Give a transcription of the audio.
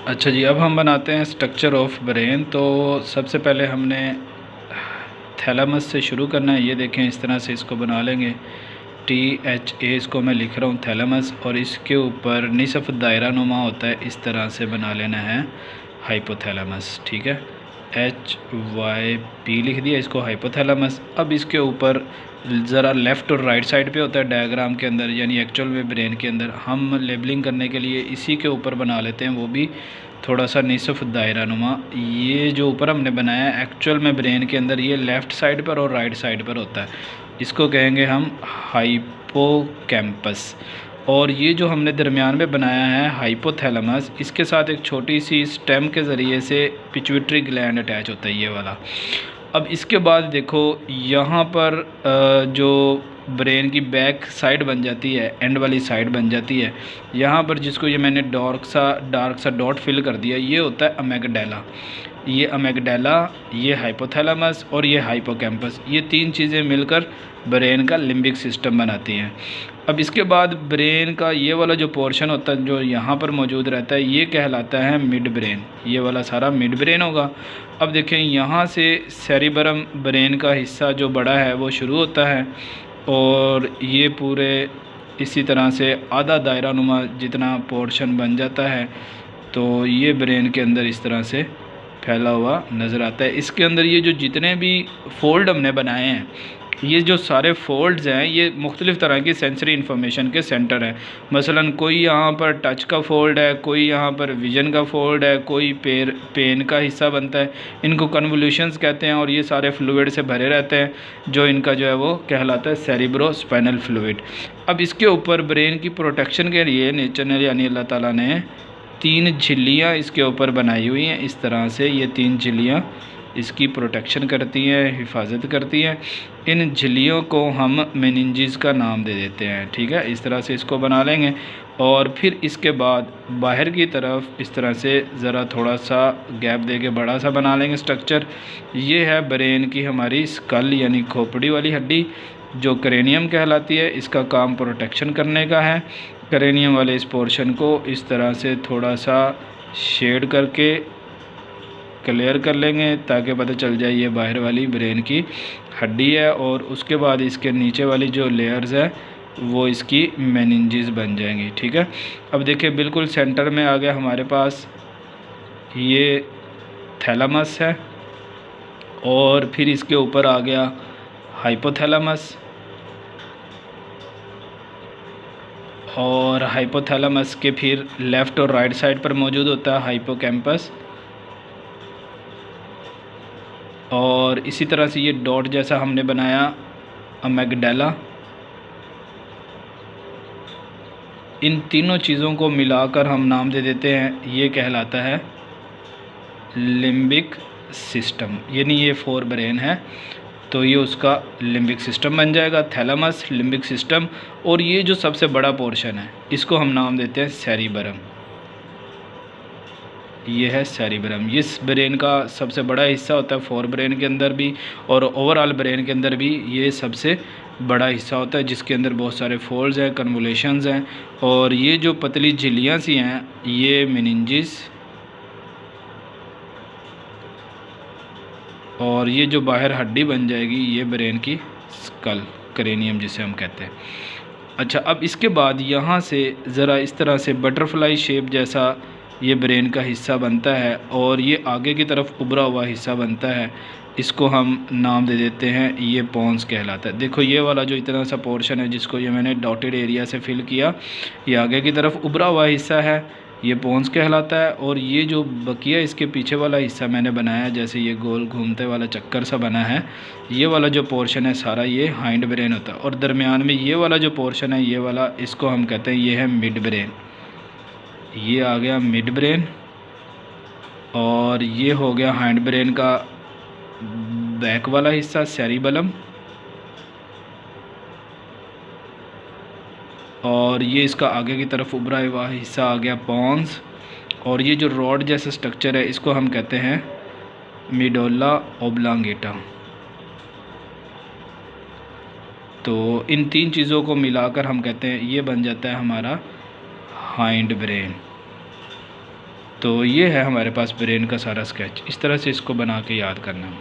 अच्छा जी, अब हम बनाते हैं स्ट्रक्चर ऑफ ब्रेन। तो सबसे पहले हमने थैलेमस से शुरू करना है। ये देखें, इस तरह से इसको बना लेंगे। THA इसको मैं लिख रहा हूँ, थैलेमस। और इसके ऊपर निसफ़ दायरा नुमा होता है, इस तरह से बना लेना है हाइपोथैलेमस। ठीक है, HYP लिख दिया इसको, हाइपोथैलेमस। अब इसके ऊपर ज़रा लेफ़्ट और राइट साइड पे होता है डायग्राम के अंदर, यानी एक्चुअल में ब्रेन के अंदर। हम लेबलिंग करने के लिए इसी के ऊपर बना लेते हैं, वो भी थोड़ा सा निसफ़ दायरा नुमा। ये जो ऊपर हमने बनाया है एक्चुअल में ब्रेन के अंदर, ये लेफ़्ट साइड पर और राइट साइड पर होता है। इसको कहेंगे हम हाइपोकैम्पस। और ये जो हमने दरमियान में बनाया है हाइपोथैलेमस, इसके साथ एक छोटी सी स्टेम के ज़रिए से पिट्यूटरी ग्लैंड अटैच होता है, ये वाला। अब इसके बाद देखो, यहाँ पर जो ब्रेन की बैक साइड बन जाती है, एंड वाली साइड बन जाती है, यहाँ पर जिसको ये मैंने डार्क सा डॉट फिल कर दिया, ये होता है अमेगडाला। ये अमेगडाला, ये हाइपोथैलेमस और ये हाइपोकैम्पस, ये तीन चीज़ें मिलकर ब्रेन का लिम्बिक सिस्टम बनाती हैं। अब इसके बाद ब्रेन का ये वाला जो पोर्शन होता है, जो यहाँ पर मौजूद रहता है, ये कहलाता है मिड ब्रेन। ये वाला सारा मिड ब्रेन होगा। अब देखें, यहाँ से सेरिबरम ब्रेन का हिस्सा जो बड़ा है वो शुरू होता है, और ये पूरे इसी तरह से आधा दायरा नुमा जितना पोर्शन बन जाता है। तो ये ब्रेन के अंदर इस तरह से फैला हुआ नज़र आता है। इसके अंदर ये जो जितने भी फोल्ड हमने बनाए हैं, ये जो सारे फोल्ड्स हैं, ये मुख्तलिफ़ तरह की सेंसरी इन्फॉर्मेशन के सेंटर हैं। मसलन कोई यहाँ पर टच का फोल्ड है, कोई यहाँ पर विज़न का फोल्ड है, कोई पेन का हिस्सा बनता है। इनको कन्वोल्यूशंस कहते हैं, और ये सारे फ्लूइड से भरे रहते हैं, जो इनका जो है वो कहलाता है सेरिब्रो स्पाइनल फ्लूइड। अब इसके ऊपर ब्रेन की प्रोटेक्शन के लिए नेचर ने, यानी अल्लाह ताला ने, 3 झिल्लियाँ इसके ऊपर बनाई हुई हैं। इस तरह से ये 3 झिल्लियाँ इसकी प्रोटेक्शन करती हैं, हिफाजत करती हैं। इन झिल्लियों को हम मेनिंजेस का नाम दे देते हैं। ठीक है, इस तरह से इसको बना लेंगे। और फिर इसके बाद बाहर की तरफ इस तरह से ज़रा थोड़ा सा गैप दे के बड़ा सा बना लेंगे स्ट्रक्चर। ये है ब्रेन की हमारी स्कल, यानी खोपड़ी वाली हड्डी, जो क्रेनियम कहलाती है। इसका काम प्रोटेक्शन करने का है। क्रेनियम वाले इस पोर्शन को इस तरह से थोड़ा सा शेड करके क्लियर कर लेंगे, ताकि पता चल जाए ये बाहर वाली ब्रेन की हड्डी है। और उसके बाद इसके नीचे वाली जो लेयर्स है वो इसकी मेनिंजेस बन जाएंगी। ठीक है, अब देखिए बिल्कुल सेंटर में आ गया हमारे पास ये थैलेमस है, और फिर इसके ऊपर आ गया हाइपोथैलेमस, और हाइपोथैलेमस के फिर लेफ़्ट और राइट साइड पर मौजूद होता है हाइपोकैम्पस। और इसी तरह से ये डॉट जैसा हमने बनाया अमेगडाला। इन तीनों चीज़ों को मिलाकर हम नाम दे देते हैं, ये कहलाता है लिम्बिक सिस्टम। यानी ये 4 ब्रेन है, तो ये उसका लिम्बिक सिस्टम बन जाएगा, थैलेमस, लिम्बिक सिस्टम। और ये जो सबसे बड़ा पोर्शन है, इसको हम नाम देते हैं सेरिबरम। ये है सेरिब्रम। इस ब्रेन का सबसे बड़ा हिस्सा होता है 4 ब्रेन के अंदर भी, और ओवरऑल ब्रेन के अंदर भी ये सबसे बड़ा हिस्सा होता है, जिसके अंदर बहुत सारे फोल्ड्स हैं, कन्वोल्यूशंस हैं। और ये जो पतली झिल्लियाँ सी हैं, ये मेनिंजेस, और ये जो बाहर हड्डी बन जाएगी, ये ब्रेन की स्कल, क्रेनियम जिसे हम कहते हैं। अच्छा, अब इसके बाद यहाँ से ज़रा इस तरह से बटरफ्लाई शेप जैसा ये ब्रेन का हिस्सा बनता है, और ये आगे की तरफ उभरा हुआ हिस्सा बनता है। इसको हम नाम दे देते हैं, ये पोन्स कहलाता है। देखो, ये वाला जो इतना सा पोर्शन है, जिसको ये मैंने डॉटेड एरिया से फिल किया, ये आगे की तरफ उभरा हुआ हिस्सा है, ये पोन्स कहलाता है। और ये जो बकिया इसके पीछे वाला हिस्सा मैंने बनाया, जैसे ये गोल घूमते वाला चक्कर सा बना है, ये वाला जो पोर्शन है सारा, ये हाइंड ब्रेन होता है। और दरमियान में ये वाला जो पोर्शन है, ये वाला, इसको हम कहते हैं, ये है मिड ब्रेन। ये आ गया मिड ब्रेन, और ये हो गया हाइंड ब्रेन का बैक वाला हिस्सा, सेरिबेलम। और ये इसका आगे की तरफ उभरा हुआ हिस्सा आ गया पोन्स। और ये जो रॉड जैसा स्ट्रक्चर है, इसको हम कहते हैं मिडोला ओब्लांगेटा। तो इन 3 चीज़ों को मिलाकर हम कहते हैं, ये बन जाता है हमारा हाइंड ब्रेन। तो ये है हमारे पास ब्रेन का सारा स्केच। इस तरह से इसको बना के याद करना है।